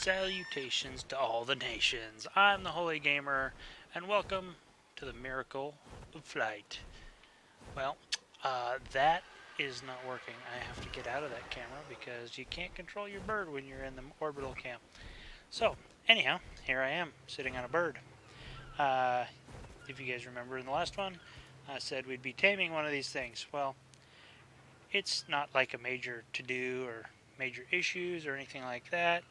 Salutations to all the nations. I'm the Holy Gamer, and welcome to the Miracle of Flight. Well, that is not working. I have to get out of that camera because you can't control your bird when you're in the orbital cam. So, anyhow, here I am, sitting on a bird. Uh, if you guys remember in the last one, I said we'd be taming one of these things. Well, it's not like a major to-do or major issues or anything like that.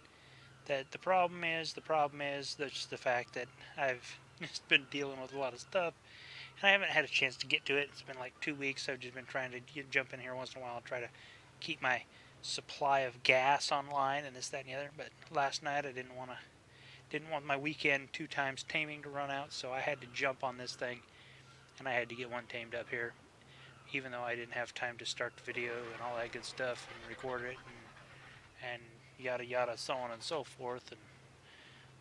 The problem is that's the fact that I've just been dealing with a lot of stuff and I haven't had a chance to get to it. It's been like 2 weeks. I've just been trying to jump in here once in a while and try to keep my supply of gas online and this, that, and the other. But last night I didn't want my weekend 2 times taming to run out, so I had to jump on this thing and I had to get one tamed up here, even though I didn't have time to start the video and all that good stuff and record it and yada yada, so on and so forth, and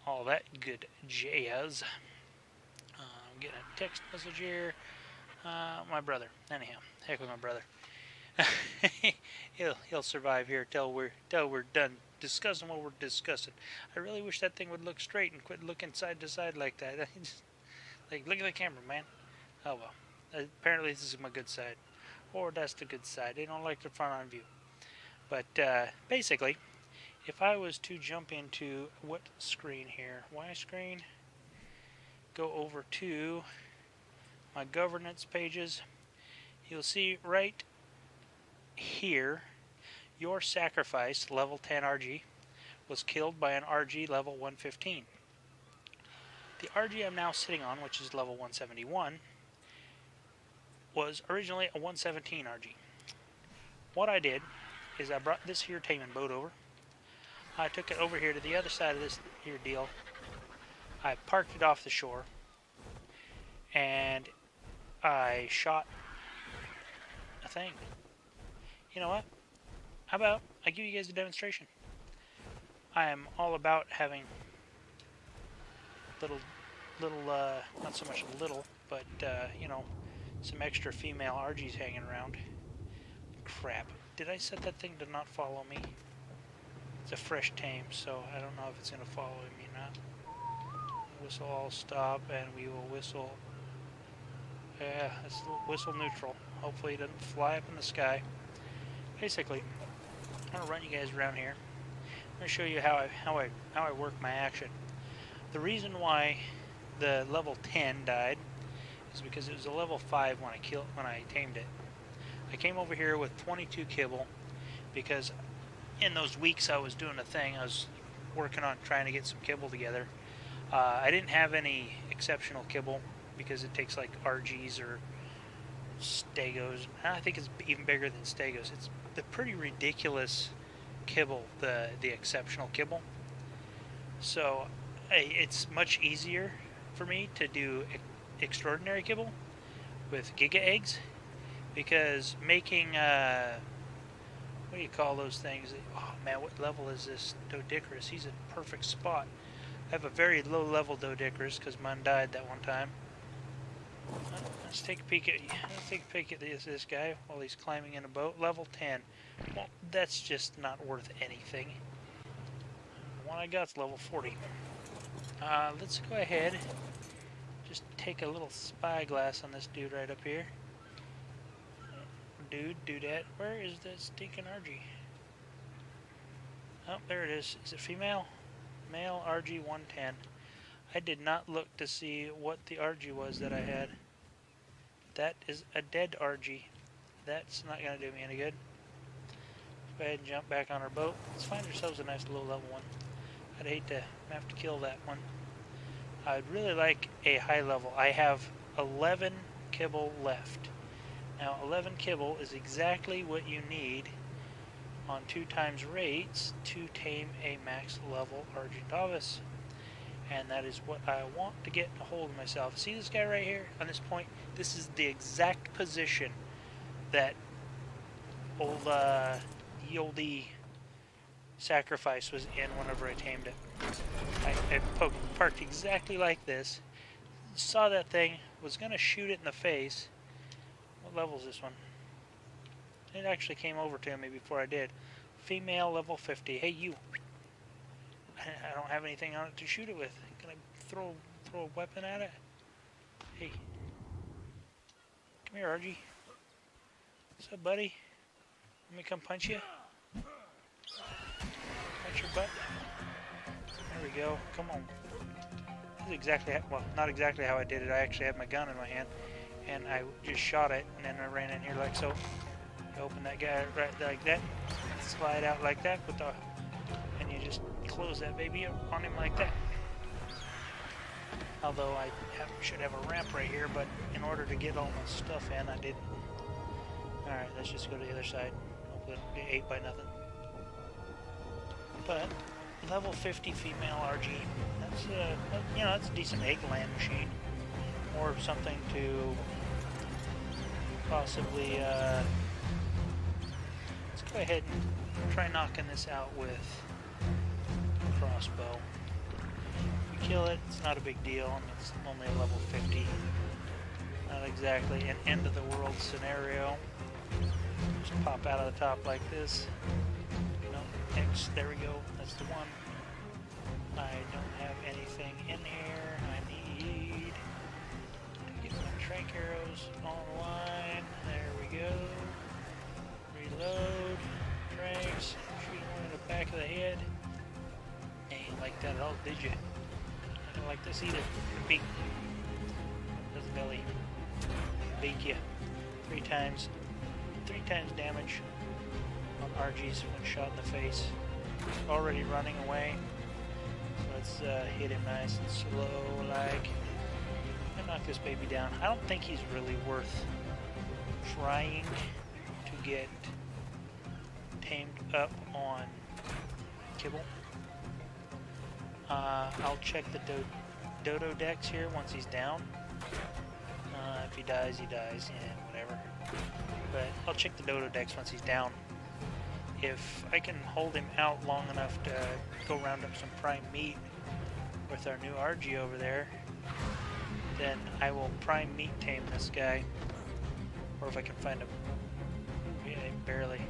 all that good jazz. I'm getting a text message here. My brother. Anyhow, heck with my brother. he'll survive here till we're done discussing what we're discussing. I really wish that thing would look straight and quit looking side to side like that. Like, look at the camera, man. Oh well. Apparently this is my good side, or that's the good side. They don't like the front on view. But basically, if I was to jump into what screen here, Y screen, go over to my governance pages, you'll see right here, your sacrifice, level 10 RG, was killed by an RG level 115. The RG I'm now sitting on, which is level 171, was originally a 117 RG. What I did is I brought this here taming boat over. I took it over here to the other side of this here deal. I parked it off the shore, and I shot a thing. You know what? How about I give you guys a demonstration? I am all about having little, not so much little, but, some extra female RGs hanging around. Crap. Did I set that thing to not follow me? It's a fresh tame, so I don't know if it's going to follow me or not. Whistle all stop, and we will whistle. Yeah, it's whistle neutral. Hopefully it doesn't fly up in the sky. Basically, I'm going to run you guys around here. I'm going to show you how I work my action. The reason why the level 10 died is because it was a level 5 when I tamed it. I came over here with 22 kibble because in those weeks I was doing a thing, I was working on trying to get some kibble together. I didn't have any exceptional kibble because it takes like RGs or stegos. I think it's even bigger than stegos. It's the pretty ridiculous kibble, the exceptional kibble. So it's much easier for me to do extraordinary kibble with giga eggs, because making what do you call those things? Oh man, what level is this Dodicarus? He's in perfect spot. I have a very low level Dodicarus because mine died that one time. Let's take a peek at this guy while he's climbing in a boat. Level 10. Well, that's just not worth anything. The one I got's level 40. Let's go ahead. Just take a little spyglass on this dude right up here. Dudette. Where is this stinking RG? Oh, there it is. Is it female? Male RG 110. I did not look to see what the RG was that I had. That is a dead RG. That's not going to do me any good. Let's go ahead and jump back on our boat. Let's find ourselves a nice low level one. I'd hate to have to kill that one. I'd really like a high level. I have 11 kibble left. Now 11 kibble is exactly what you need on 2 times rates to tame a max level Argentavis. And that is what I want to get a hold of myself. See this guy right here on this point? This is the exact position that oldie sacrifice was in whenever I tamed it. I parked exactly like this. Saw that thing, was going to shoot it in the face. What level is this one? It actually came over to me before I did. Female level 50. Hey, you. I I don't have anything on it to shoot it with. Can I throw a weapon at it? Hey, come here, Argy. What's up, buddy? Let me come punch you. Punch your butt. There we go. Come on. This is exactly well, not exactly how I did it. I actually had my gun in my hand, and I just shot it, and then I ran in here like so. You open that guy right like that, slide out like that with the, and you just close that baby up on him like that. Although I should have a ramp right here, but in order to get all my stuff in, I didn't. Alright, let's just go to the other side. Hopefully it'll get 8 by nothing. But, level 50 female RG. That's, you know, that's a decent eggland machine. Or something to possibly, let's go ahead and try knocking this out with a crossbow. Kill it, it's not a big deal. I mean, it's only a level 50. Not exactly an end of the world scenario. Just pop out of the top like this. No, X, there we go. That's the one. I don't have anything in here. I need to get my trank arrows online. There we go. Reload. Tranks. Shoot one in the back of the head. Ain't like that at all, did you? Like this either. Beak. Does the belly. Beak you. 3 times. 3 times damage on RG's when shot in the face. Already running away. So let's hit him nice and slow like. And knock this baby down. I don't think he's really worth trying to get tamed up on kibble. I'll check the dodo decks here once he's down. If he dies, he dies. Yeah, whatever. But I'll check the dodo decks once he's down. If I can hold him out long enough to go round up some prime meat with our new RG over there, then I will prime meat tame this guy. Or if I can find him. Yeah, barely.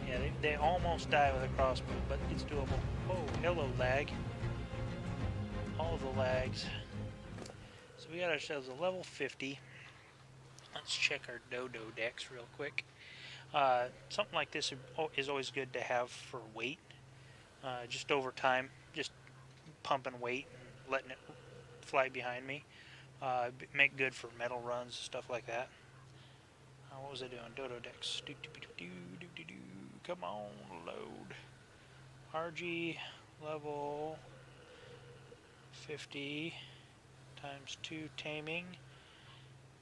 Yeah, they almost die with a crossbow, but it's doable. Oh, hello, lag. All the lags. So we got ourselves a level 50. Let's check our dodo decks real quick. Something like this is always good to have for weight. Just over time, just pumping weight and letting it fly behind me. Make good for metal runs, stuff like that. What was I doing? Dodo decks. Come on, load. RG level 50 times 2 taming,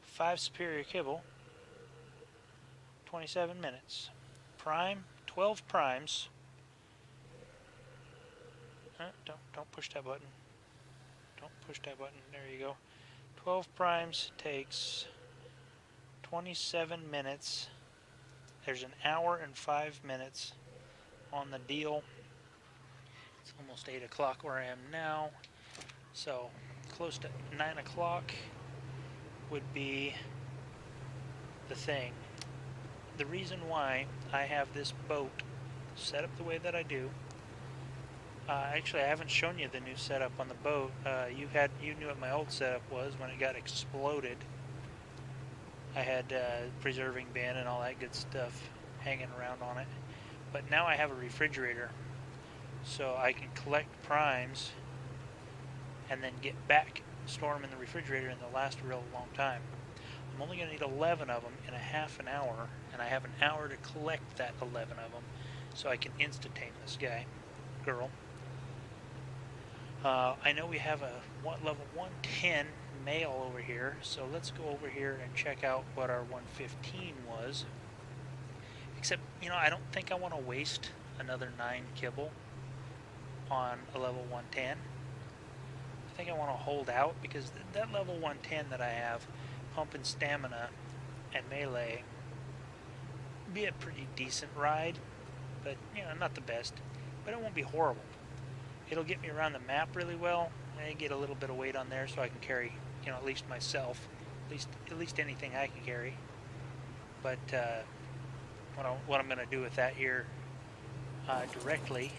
5 superior kibble, 27 minutes. Prime, 12 primes. Don't push that button. Don't push that button. There you go. 12 primes takes 27 minutes. There's an hour and 5 minutes on the deal. It's almost 8 o'clock where I am now. So close to 9 o'clock would be the thing. The reason why I have this boat set up the way that I do, actually I haven't shown you the new setup on the boat. You knew what my old setup was when it got exploded. I had preserving bin and all that good stuff hanging around on it. But now I have a refrigerator, so I can collect primes and then get back, store them in the refrigerator, and they'll last a real long time. I'm only going to need 11 of them in a half an hour, and I have an hour to collect that 11 of them, so I can insta-tame this guy, girl. I know we have a level 110 male over here, so let's go over here and check out what our 115 was. Except, you know, I don't think I want to waste another 9 kibble on a level 110. I think I want to hold out, because that level 110 that I have, pumping stamina and melee, be a pretty decent ride, but, you know, not the best, but it won't be horrible. It'll get me around the map really well, and get a little bit of weight on there so I can carry, you know, at least myself, at least anything I can carry. But what I'm going to do with that here directly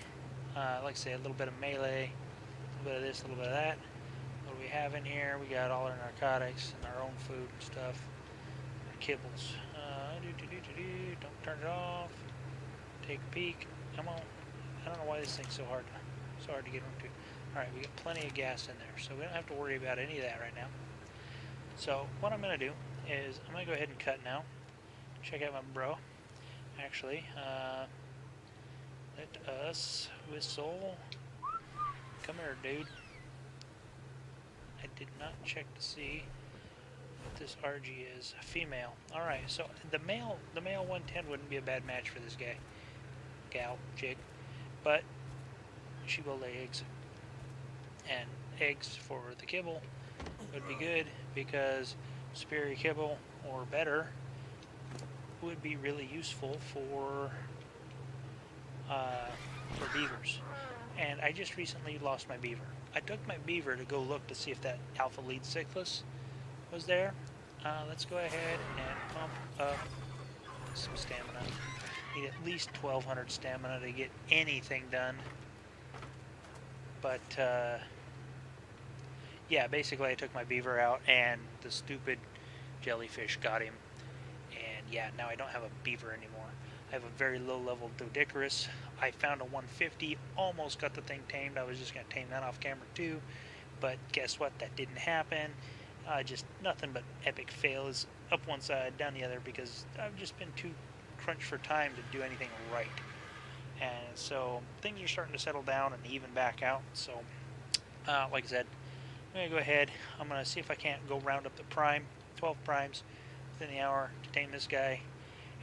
Like I say, a little bit of melee, a little bit of this, a little bit of that. What do we have in here? We got all our narcotics and our own food and stuff. Our kibbles. Don't turn it off. Take a peek. Come on. I don't know why this thing's so hard to get into. Alright, we got plenty of gas in there, so we don't have to worry about any of that right now. So what I'm going to do is I'm going to go ahead and cut now. Check out my bro. Actually, let us whistle. Come here, dude. I did not check to see what this RG is. Female. Alright, so the male 110 wouldn't be a bad match for this guy. Gal, jig. But she will lay eggs. And eggs for the kibble would be good because superior kibble or better would be really useful for beavers. And I just recently lost my beaver. I took my beaver to go look to see if that alpha lead cyclus was there. Let's go ahead and pump up some stamina. Need at least 1200 stamina to get anything done. But yeah, basically I took my beaver out and the stupid jellyfish got him. And yeah, now I don't have a beaver anymore. I have a very low level Doedicurus. I found a 150, almost got the thing tamed. I was just going to tame that off camera too. But guess what? That didn't happen. Just nothing but epic fails. Up one side, down the other, because I've just been too crunched for time to do anything right. And so things are starting to settle down and even back out. So like I said, I'm going to go ahead. I'm going to see if I can't go round up the prime, 12 primes within the hour to tame this guy.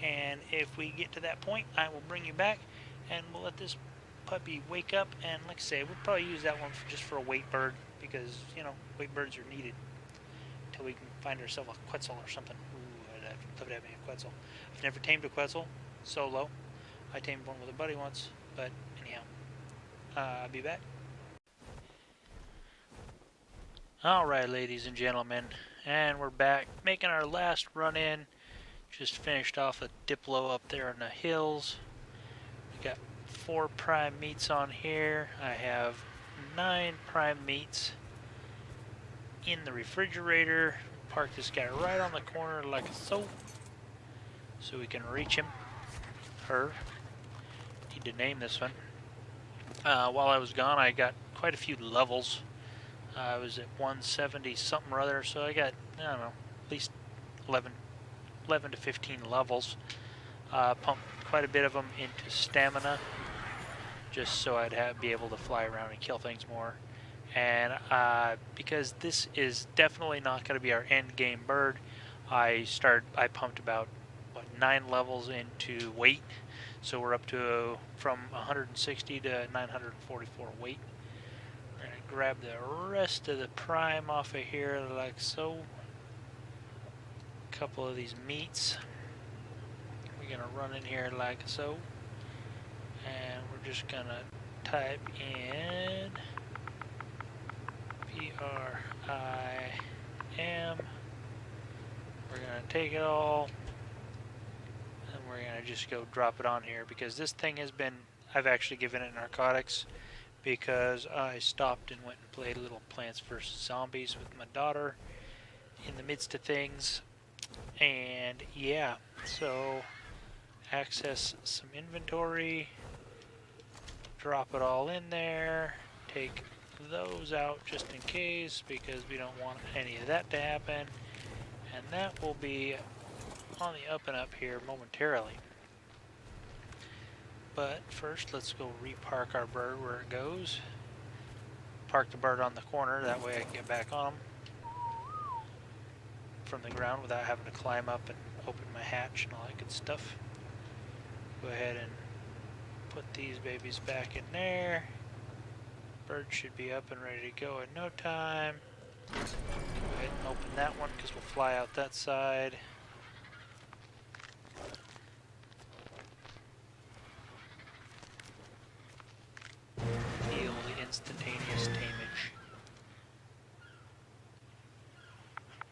And if we get to that point, I will bring you back and we'll let this puppy wake up. And like I say, we'll probably use that one just for a weight bird because, you know, weight birds are needed until we can find ourselves a Quetzal or something. Ooh, I'd love to have me a Quetzal. I've never tamed a Quetzal solo. I tamed one with a buddy once, but anyhow, I'll be back. Alright, ladies and gentlemen, and we're back making our last run in. Just finished off a Diplo up there in the hills. We got 4 prime meats on here. I have 9 prime meats in the refrigerator. Park this guy right on the corner like so we can reach him. Her. Need to name this one. While I was gone, I got quite a few levels. I was at 170 something or other, so I got, I don't know, at least 11 to 15 levels. Pumped quite a bit of them into stamina, just so I'd be able to fly around and kill things more. And because this is definitely not going to be our end game bird, I pumped about 9 levels into weight, so we're up to from 160 to 944 weight. We're going to grab the rest of the prime off of here like so. A couple of these meats. We're going to run in here like so. And we're just going to type in PRIM. We're going to take it all. And we're going to just go drop it on here because this thing has been, I've actually given it narcotics because I stopped and went and played a little Plants vs. Zombies with my daughter in the midst of things. And yeah, so access some inventory, drop it all in there, take those out just in case because we don't want any of that to happen, and that will be on the up and up here momentarily. But first let's go repark our bird where it goes. Park the bird on the corner, that way I can get back on him from the ground without having to climb up and open my hatch and all that good stuff. Go ahead and put these babies back in there. Bird should be up and ready to go in no time. Go ahead and open that one because we'll fly out that side. Feel the instantaneous tamage.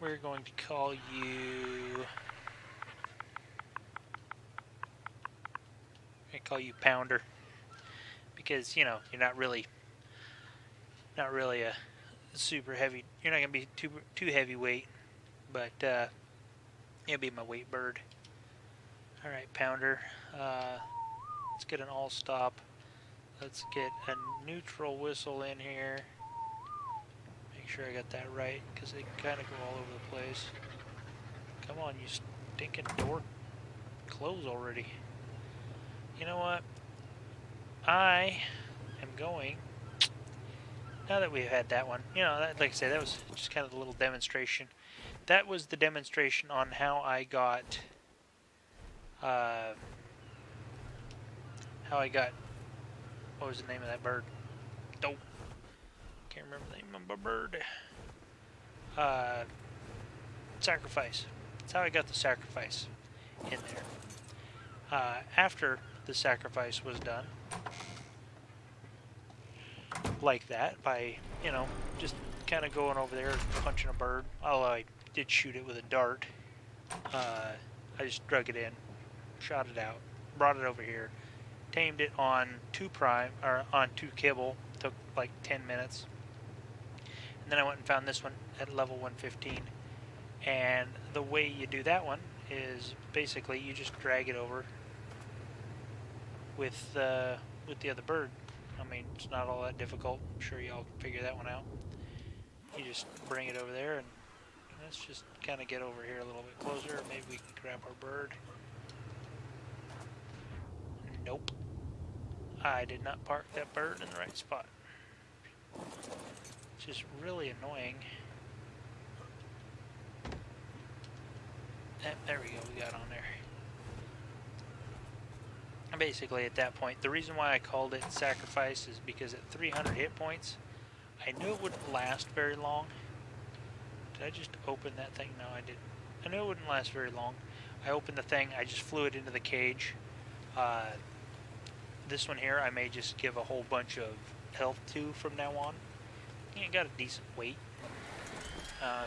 We're going to call you... Pounder. because you know you're not really a super heavy. You're not gonna be too heavyweight, but it'll be my weight bird. All right, pounder. Let's get an all stop. Let's get a neutral whistle in here. Make sure I got that right, because they kind of go all over the place. Come on, you stinking door. Close already. You know what? I am going, now that we've had that one, you know, that, like I said, that was just kind of a little demonstration. That was the demonstration on how I got, what was the name of that bird? Dope. Can't remember the name of my bird. Sacrifice. That's how I got the sacrifice in there. After the sacrifice was done, like that, by, you know, just kind of going over there and punching a bird. Although I did shoot it with a dart. I just drug it in, shot it out, brought it over here, tamed it on 2 prime, or on 2 kibble. Took like 10 minutes. And then I went and found this one at level 115. And the way you do that one is basically you just drag it over with the other bird. I mean, it's not all that difficult. I'm sure y'all can figure that one out. You just bring it over there, and let's just kind of get over here a little bit closer. Maybe we can grab our bird. Nope. I did not park that bird in the right spot. It's just really annoying. There we go, we got on there. And basically at that point, the reason why I called it sacrifice is because at 300 hit points, I knew it wouldn't last very long. Did I just open that thing? No, I didn't. I knew it wouldn't last very long. I opened the thing, I just flew it into the cage. This one here, I may just give a whole bunch of health to from now on. It got a decent weight.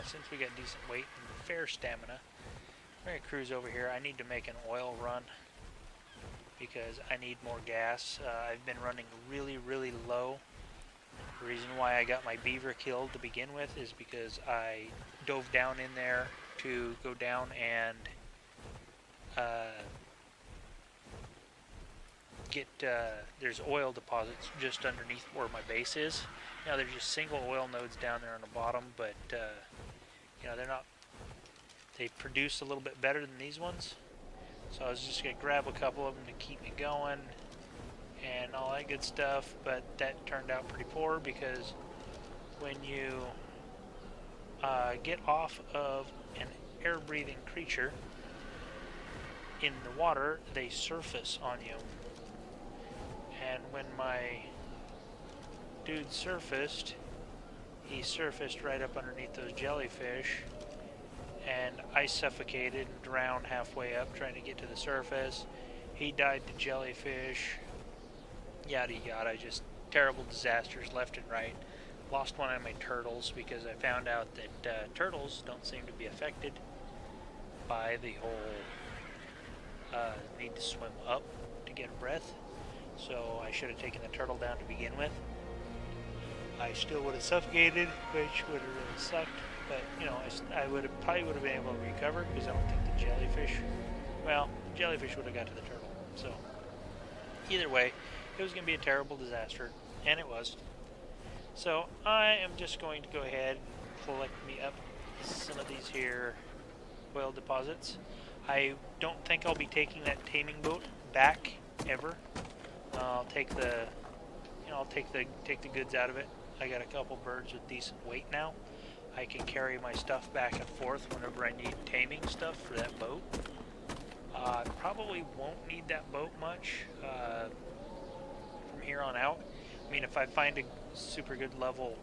Since we got decent weight and fair stamina, I'm going to cruise over here. I need to make an oil run because I need more gas. I've been running really, really low. The reason why I got my beaver killed to begin with is because I dove down in there to go down and get, there's oil deposits just underneath where my base is. Now there's just single oil nodes down there on the bottom, but you know, they're not, they produce a little bit better than these ones. So I was just going to grab a couple of them to keep me going and all that good stuff, but that turned out pretty poor because when you get off of an air-breathing creature in the water, they surface on you. And when my dude surfaced, he surfaced right up underneath those jellyfish, and I suffocated and drowned halfway up trying to get to the surface. He died to jellyfish, yada yada, just terrible disasters left and right. Lost one of my turtles because I found out that turtles don't seem to be affected by the whole need to swim up to get a breath. So I should have taken the turtle down to begin with. I still would have suffocated, which would have really sucked. But, you know, I probably would have been able to recover because I don't think the jellyfish, well, jellyfish would have got to the turtle. So, either way, it was going to be a terrible disaster, and it was. So, I am just going to go ahead and collect me up some of these here oil deposits. I don't think I'll be taking that taming boat back ever. I'll take the, you know, I'll take the goods out of it. I got a couple birds with decent weight now. I can carry my stuff back and forth whenever I need taming stuff for that boat. Probably won't need that boat much from here on out. I mean, if I find a super good level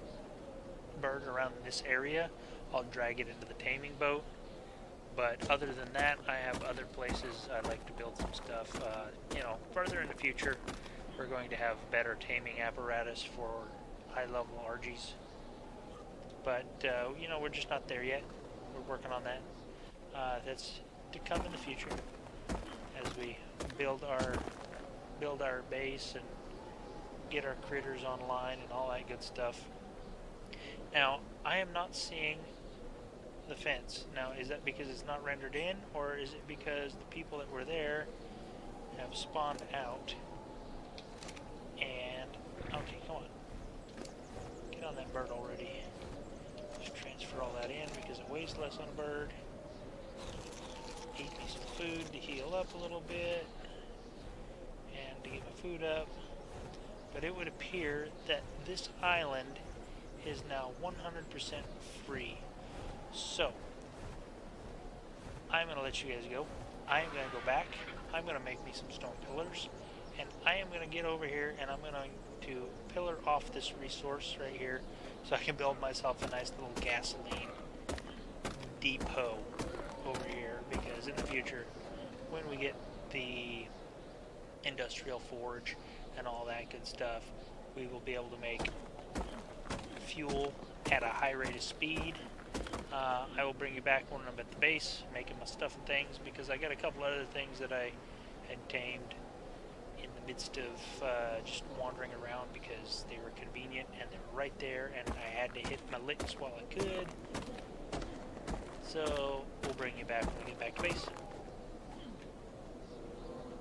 bird around this area, I'll drag it into the taming boat. But other than that, I have other places I'd like to build some stuff. You know, further in the future, we're going to have better taming apparatus for high-level Argies. But, you know, we're just not there yet. We're working on that. That's to come in the future as we build our base and get our critters online and all that good stuff. Now, I am not seeing the fence. Now, is that because it's not rendered in, or is it because the people that were there have spawned out? And, okay, come on. Get on that bird already. Just transfer all that in because it weighs less on a bird. Eat me some food to heal up a little bit and to get my food up. But it would appear that this island is now 100% free. So, I'm going to let you guys go. I am going to go back. I'm going to make me some stone pillars. And I am going to get over here and I'm going to pillar off this resource right here so I can build myself a nice little gasoline depot over here, because in the future, when we get the industrial forge and all that good stuff, we will be able to make fuel at a high rate of speed. I will bring you back when I'm at the base making my stuff and things, because I got a couple other things that I had tamed in the midst of just wandering around because they were convenient and they were right there and I had to hit my licks while I could. So we'll bring you back when we get back to base.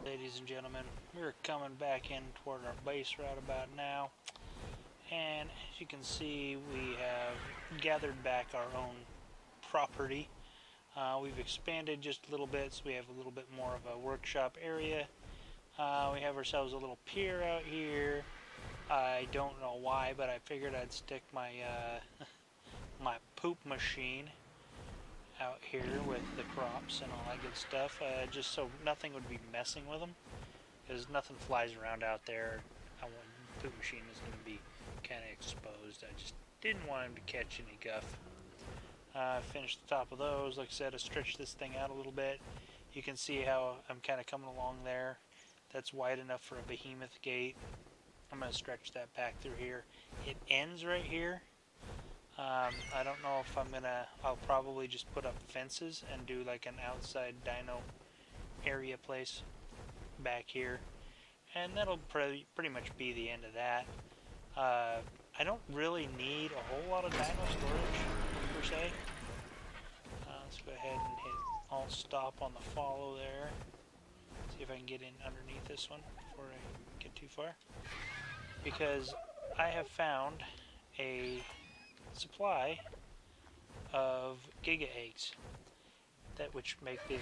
Ladies and gentlemen, we're coming back in toward our base right about now, and as you can see, we have gathered back our own property. We've expanded just a little bit, so we have a little bit more of a workshop area. We have ourselves a little pier out here. I don't know why, but I figured I'd stick my my poop machine out here with the crops and all that good stuff, just so nothing would be messing with them, because nothing flies around out there. The poop machine is going to be kind of exposed. I just didn't want him to catch any guff. Finished the top of those. Like I said, I stretched this thing out a little bit. You can see how I'm kind of coming along there. That's wide enough for a behemoth gate. I'm going to stretch that back through here. It ends right here. I don't know if I'll probably just put up fences and do like an outside dino area place back here. And that'll pretty much be the end of that. I don't really need a whole lot of dino storage, per se. Let's go ahead and hit Alt Stop on the follow there. See if I can get in underneath this one before I get too far. Because I have found a supply of Giga Eggs, which make the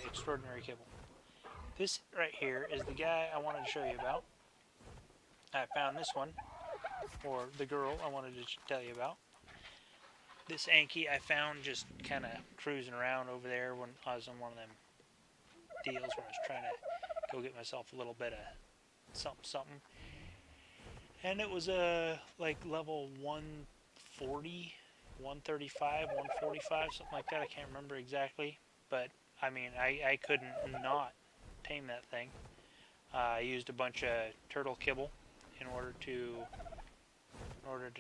extraordinary kibble. This right here is the guy I wanted to show you about. I found this one, or the girl I wanted to tell you about. This Anki I found just kind of cruising around over there when I was on one of them deals where I was trying to go get myself a little bit of something. And it was like level 140, 135, 145, something like that. I can't remember exactly, but I mean, I couldn't not tame that thing. I used a bunch of turtle kibble in order to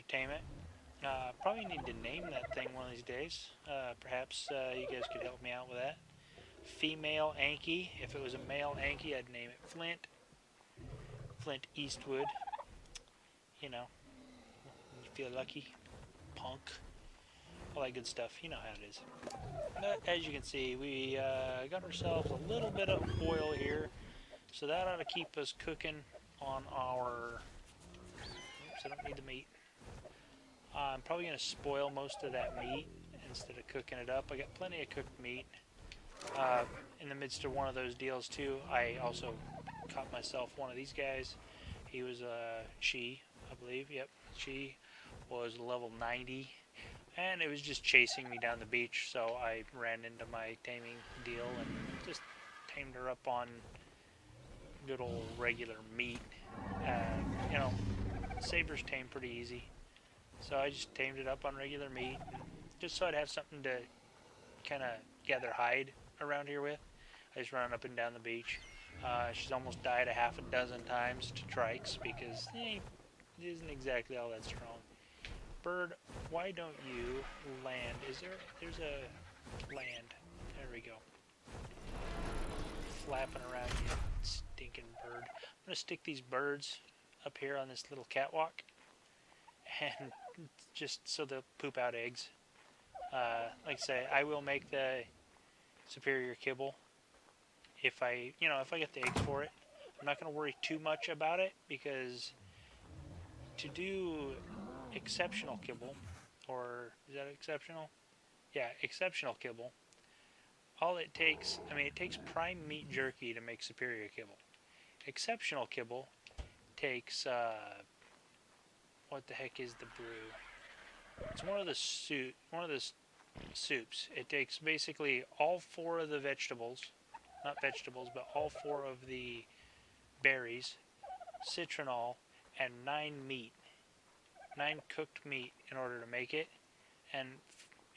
tame it. Probably need to name that thing one of these days. Perhaps you guys could help me out with that. Female Anki. If it was a male Anki, I'd name it Flint Eastwood. You know, you feel lucky, punk, all that good stuff. You know how it is. But as you can see, we got ourselves a little bit of oil here, so that ought to keep us cooking on our. Oops, I don't need the meat. I'm probably going to spoil most of that meat instead of cooking it up. I got plenty of cooked meat. In the midst of one of those deals too, I also caught myself one of these guys. He was she, I believe. Yep, she was level 90, and it was just chasing me down the beach. So I ran into my taming deal and just tamed her up on good old regular meat. You know, sabers tame pretty easy. So I just tamed it up on regular meat, just so I'd have something to kind of gather hide around here with. I just run up and down the beach. She's almost died a half a dozen times to trikes because it isn't exactly all that strong. Bird, why don't you land? There's a land. There we go. Flapping around, you stinking bird. I'm going to stick these birds up here on this little catwalk, and just so they'll poop out eggs. Like I say, I will make the superior kibble if I, if I get the eggs for it. I'm not going to worry too much about it, because to do exceptional kibble, or is that exceptional? Yeah, exceptional kibble. All it takes, it takes prime meat jerky to make superior kibble. Exceptional kibble takes, what the heck is the brew? It's one of the soups. It takes basically all four of the vegetables, not vegetables, but all four of the berries, citronal, and 9 cooked meat in order to make it. And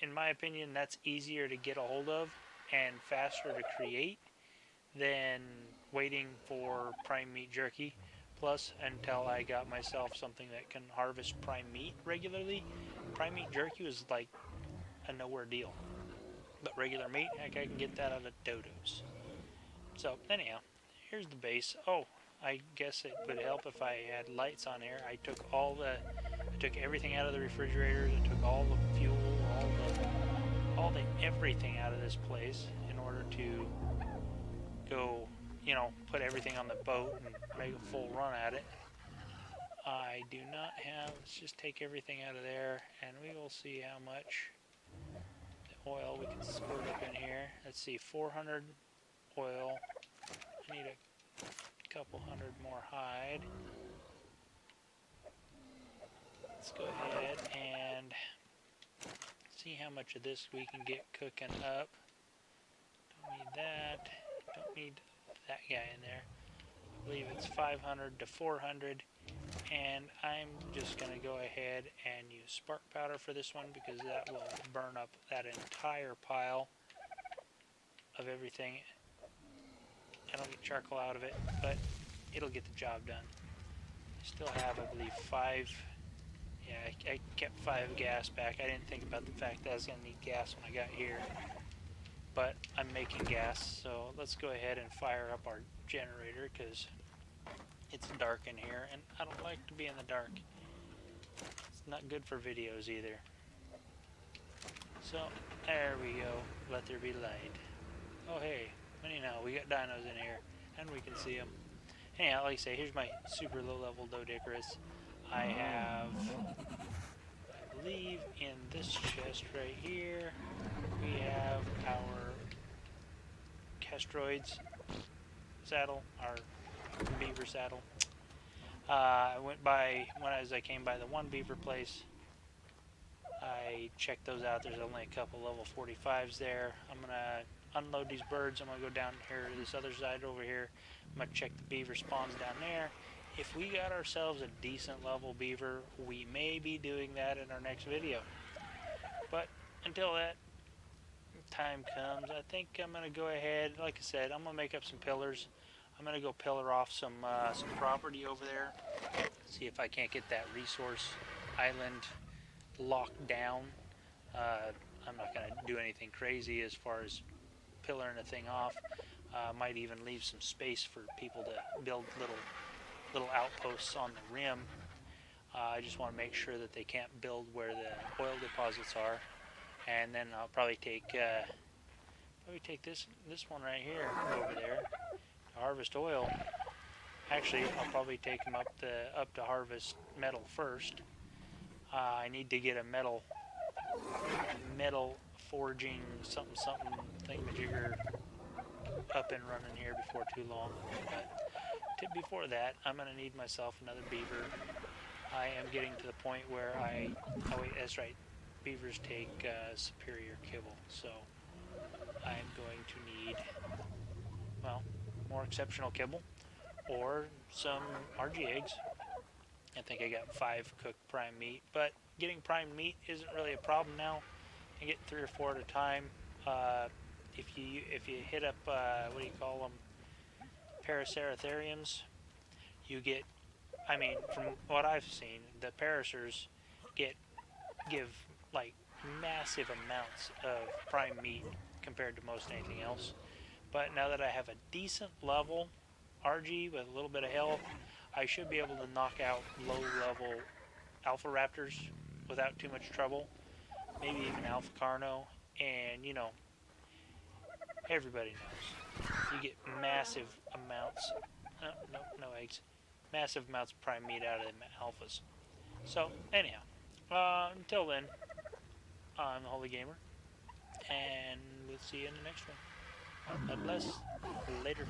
in my opinion, that's easier to get a hold of and faster to create than waiting for prime meat jerky. Plus, until I got myself something that can harvest prime meat regularly, prime meat jerky was like a nowhere deal. But regular meat, heck, I can get that out of Dodo's. So, anyhow, here's the base. Oh, I guess it would help if I had lights on here. I took everything out of the refrigerators. I took all the fuel, all the everything out of this place in order to go, put everything on the boat and make a full run at it. I do not have, let's just take everything out of there, and we will see how much oil we can squirt up in here. Let's see, 400 oil. I need a couple hundred more hide. Let's go ahead and see how much of this we can get cooking up. Don't need that. Don't need that guy in there. I believe it's 500 to 400. And I'm just going to go ahead and use spark powder for this one, because that will burn up that entire pile of everything. I don't get charcoal out of it, but it'll get the job done. I still have, I believe, 5. Yeah, I kept 5 gas back. I didn't think about the fact that I was going to need gas when I got here. But I'm making gas, so let's go ahead and fire up our generator, because it's dark in here, and I don't like to be in the dark. It's not good for videos either. So, there we go. Let there be light. Oh, hey. Anyhow, we got dinos in here, and we can see them. Anyhow, like I say, here's my super low-level Doedicurus. I have, I believe, in this chest right here, we have our Castroids saddle, our beaver saddle. I went by, as I came by the one beaver place, I checked those out. There's only a couple level 45s there. I'm going to unload these birds. I'm going to go down here to this other side over here. I'm going to check the beaver spawns down there. If we got ourselves a decent level beaver, we may be doing that in our next video. But until that time comes, I think I'm going to go ahead, like I said, I'm going to make up some pillars. I'm going to go pillar off some property over there, see if I can't get that resource island locked down. I'm not going to do anything crazy as far as pillaring a thing off. Might even leave some space for people to build little outposts on the rim. I just want to make sure that they can't build where the oil deposits are. And then I'll probably take this one right here over there to harvest oil. Actually, I'll probably take them up to harvest metal first. I need to get a metal forging something thingamajigger up and running here before too long. But before that, I'm going to need myself another beaver. I am getting to the point where oh wait, that's right, beavers take superior kibble, so I'm going to need, well, more exceptional kibble or some RG eggs. I think I got 5 cooked prime meat, but getting prime meat isn't really a problem now. I get 3 or 4 at a time. If you hit up what do you call them, Paraceratheriums, you get, from what I've seen, the Paracers give like massive amounts of prime meat compared to most anything else. But now that I have a decent level RG with a little bit of health, I should be able to knock out low-level Alpha Raptors without too much trouble. Maybe even Alpha Carno. And, you know, everybody knows. You get massive amounts. No eggs. Massive amounts of prime meat out of them alphas. So, anyhow. Until then, I'm the Holy Gamer. And we'll see you in the next one. God bless. Later.